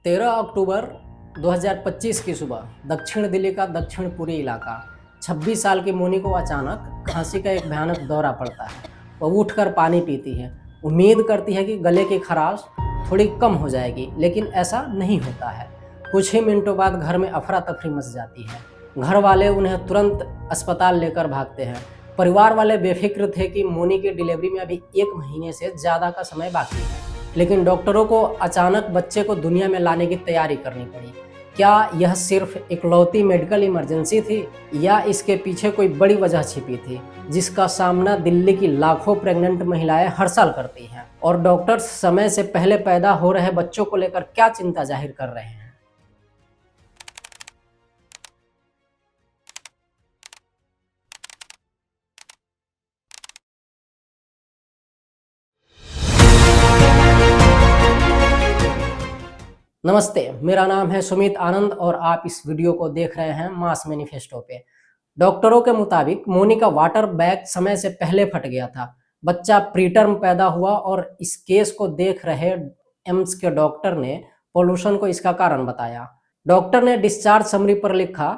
13 अक्टूबर 2025 की सुबह दक्षिण दिल्ली का दक्षिण-पूर्वी इलाका। 26 साल की मोनी को अचानक खांसी का एक भयानक दौरा पड़ता है। वह उठकर पानी पीती है, उम्मीद करती है कि गले की खराश थोड़ी कम हो जाएगी, लेकिन ऐसा नहीं होता है। कुछ ही मिनटों बाद घर में अफरा-तफरी मच जाती है। घर वाले उन्हें तुरंत अस्पताल लेकर भागते हैं। परिवार वाले बेफिक्र थे कि मोनी की डिलीवरी में अभी 1 महीने से ज़्यादा का समय बाकी है। लेकिन डॉक्टरों को अचानक बच्चे को दुनिया में लाने की तैयारी करनी पड़ी। क्या यह सिर्फ इकलौती मेडिकल इमरजेंसी थी या इसके पीछे कोई बड़ी वजह छिपी थी, जिसका सामना दिल्ली की लाखों प्रेग्नेंट महिलाएं हर साल करती हैं? और डॉक्टर्स समय से पहले पैदा हो रहे बच्चों को लेकर क्या चिंता जाहिर कर रहे हैं? नमस्ते, मेरा नाम है सुमित आनंद और आप इस वीडियो को देख रहे हैं मास मैनिफेस्टो पे। डॉक्टरों के मुताबिक मोनी का वाटर बैग समय से पहले फट गया था। बच्चा प्रीटर्म पैदा हुआ और इस केस को देख रहे एम्स के डॉक्टर ने पोल्यूशन को इसका कारण बताया। डॉक्टर ने डिस्चार्ज समरी पर लिखा,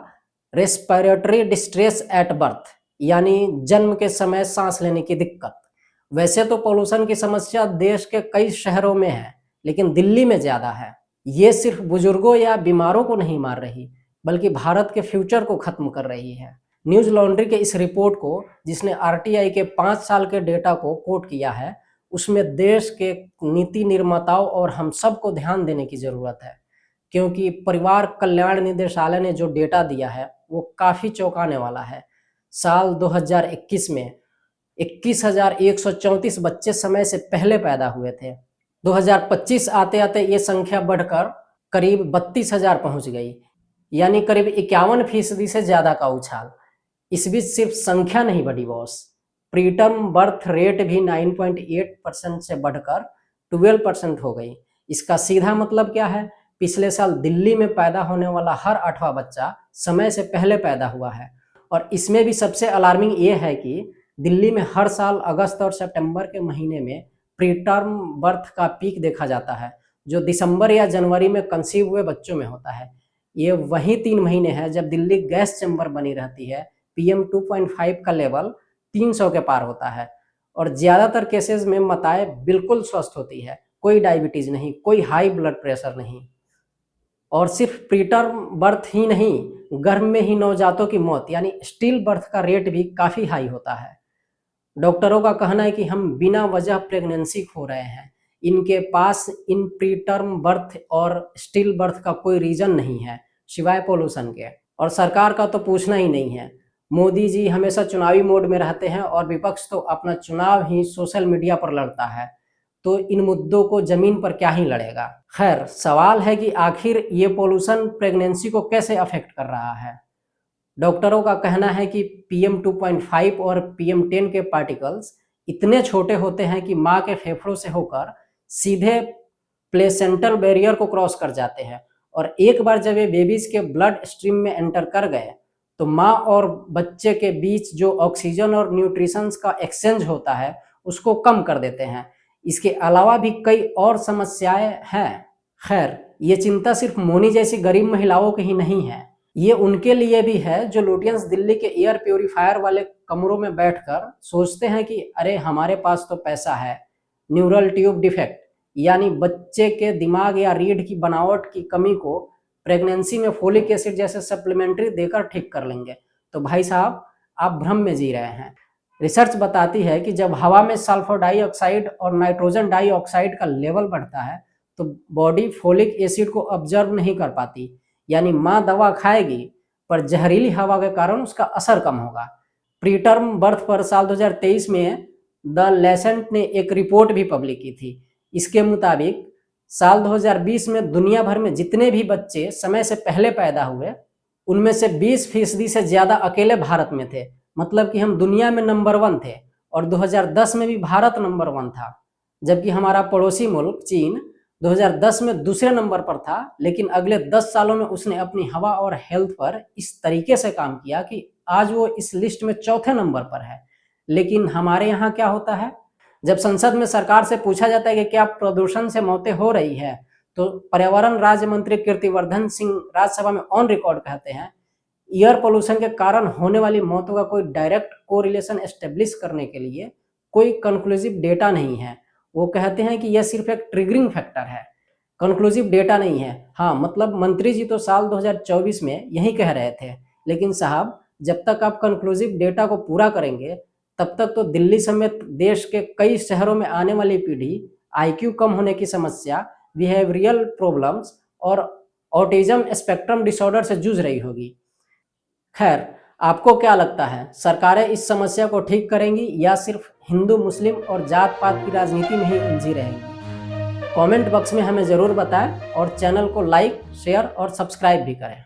रेस्पिरेटरी डिस्ट्रेस एट बर्थ, यानी जन्म के समय सांस लेने की दिक्कत। वैसे तो पोल्यूशन की समस्या देश के कई शहरों में है, लेकिन दिल्ली में ज्यादा है। ये सिर्फ बुजुर्गों या बीमारों को नहीं मार रही, बल्कि भारत के फ्यूचर को खत्म कर रही है। न्यूज लॉन्ड्री के इस रिपोर्ट को, जिसने आरटीआई के 5 साल के डेटा को कोट किया है, उसमें देश के नीति निर्माताओं और हम सबको ध्यान देने की जरूरत है, क्योंकि परिवार कल्याण निदेशालय ने जो डेटा दिया है वो काफी चौंकाने वाला है। साल 2021 में 21,134 बच्चे समय से पहले पैदा हुए थे। 2025 आते आते ये संख्या बढ़कर करीब 32,000 पहुंच गई, यानी करीब 51% से ज्यादा का उछाल। इस बीच सिर्फ संख्या नहीं बढ़ी बॉस, प्रीटर्म बर्थ रेट भी 9.8% से बढ़कर 12% हो गई। इसका सीधा मतलब क्या है? पिछले साल दिल्ली में पैदा होने वाला हर 8वां बच्चा समय से पहले पैदा हुआ है। और इसमें भी सबसे अलार्मिंग ये है कि दिल्ली में हर साल अगस्त और सितंबर के महीने में प्रीटर्म बर्थ का पीक देखा जाता है, जो दिसंबर या जनवरी में कंसीव हुए बच्चों में होता है। ये वही 3 महीने हैं जब दिल्ली गैस चैम्बर बनी रहती है, PM 2.5 का लेवल 300 के पार होता है और ज्यादातर केसेस में माताएं बिल्कुल स्वस्थ होती है, कोई डायबिटीज नहीं, कोई हाई ब्लड प्रेशर नहीं। और सिर्फ प्रीटर्म बर्थ ही नहीं, गर्भ में ही नवजातों की मौत यानी स्टिल बर्थ का रेट भी काफी हाई होता है। डॉक्टरों का कहना है कि हम बिना वजह प्रेगनेंसी खो रहे हैं। इनके पास इन प्रीटर्म बर्थ और स्टिल बर्थ का कोई रीजन नहीं है सिवाय पोल्यूशन के। और सरकार का तो पूछना ही नहीं है। मोदी जी हमेशा चुनावी मोड में रहते हैं और विपक्ष तो अपना चुनाव ही सोशल मीडिया पर लड़ता है, तो इन मुद्दों को जमीन पर क्या ही लड़ेगा। खैर, सवाल है कि आखिर ये पोल्यूशन प्रेगनेंसी को कैसे अफेक्ट कर रहा है। डॉक्टरों का कहना है कि PM 2.5 और PM 10 के पार्टिकल्स इतने छोटे होते हैं कि माँ के फेफड़ों से होकर सीधे प्लेसेंटल बैरियर को क्रॉस कर जाते हैं और एक बार जब ये बेबीज के ब्लड स्ट्रीम में एंटर कर गए तो माँ और बच्चे के बीच जो ऑक्सीजन और न्यूट्रिशन का एक्सचेंज होता है उसको कम कर देते हैं। इसके अलावा भी कई और समस्याएं हैं। खैर, ये चिंता सिर्फ मोनी जैसी गरीब महिलाओं की ही नहीं है, ये उनके लिए भी है जो लुटियंस दिल्ली के एयर प्योरीफायर वाले कमरों में बैठकर सोचते हैं कि अरे हमारे पास तो पैसा है, न्यूरल ट्यूब डिफेक्ट यानी बच्चे के दिमाग या रीढ़ की बनावट की कमी को प्रेगनेंसी में फोलिक एसिड जैसे सप्लीमेंट्री देकर ठीक कर लेंगे। तो भाई साहब, आप भ्रम में जी रहे हैं। रिसर्च बताती है कि जब हवा में सल्फर डाइऑक्साइड और नाइट्रोजन डाइऑक्साइड का लेवल बढ़ता है तो बॉडी फोलिक एसिड को ऑब्जर्व नहीं कर पाती, यानी माँ दवा खाएगी पर जहरीली हवा के कारण उसका असर कम होगा। प्रीटर्म बर्थ पर साल 2023 में द लेसेंट ने एक रिपोर्ट भी पब्लिक की थी। इसके मुताबिक साल 2020 में दुनिया भर में जितने भी बच्चे समय से पहले पैदा हुए उनमें से 20% से ज्यादा अकेले भारत में थे। मतलब कि हम दुनिया में नंबर 1 थे और 2010 में भी भारत नंबर 1 था, जबकि हमारा पड़ोसी मुल्क चीन 2010 में दूसरे नंबर पर था, लेकिन अगले 10 सालों में उसने अपनी हवा और हेल्थ पर इस तरीके से काम किया कि आज वो इस लिस्ट में चौथे नंबर पर है। लेकिन हमारे यहाँ क्या होता है, जब संसद में सरकार से पूछा जाता है कि क्या प्रदूषण से मौतें हो रही है, तो पर्यावरण राज्य मंत्री कीर्तिवर्धन सिंह राज्यसभा में ऑन रिकॉर्ड कहते हैं, एयर पोल्यूशन के कारण होने वाली मौतों का कोई डायरेक्ट कोरिलेशन एस्टेब्लिश करने के लिए कोई कंक्लूसिव डेटा नहीं है। वो कहते हैं कि यह सिर्फ एक ट्रिगरिंग फैक्टर है, कंक्लूसिव डेटा नहीं है। हाँ, मतलब मंत्री जी तो साल 2024 में यही कह रहे थे, लेकिन साहब जब तक आप कंक्लूसिव डेटा को पूरा करेंगे तब तक तो दिल्ली समेत देश के कई शहरों में आने वाली पीढ़ी आईक्यू कम होने की समस्या, बिहेवियरल प्रॉब्लम्स और ऑटिज्म स्पेक्ट्रम डिसऑर्डर से जूझ रही होगी। खैर, आपको क्या लगता है, सरकारें इस समस्या को ठीक करेंगी या सिर्फ हिंदू मुस्लिम और जात पात की राजनीति में ही उलझी रहेंगी? कमेंट बॉक्स में हमें ज़रूर बताएं और चैनल को लाइक, शेयर और सब्सक्राइब भी करें।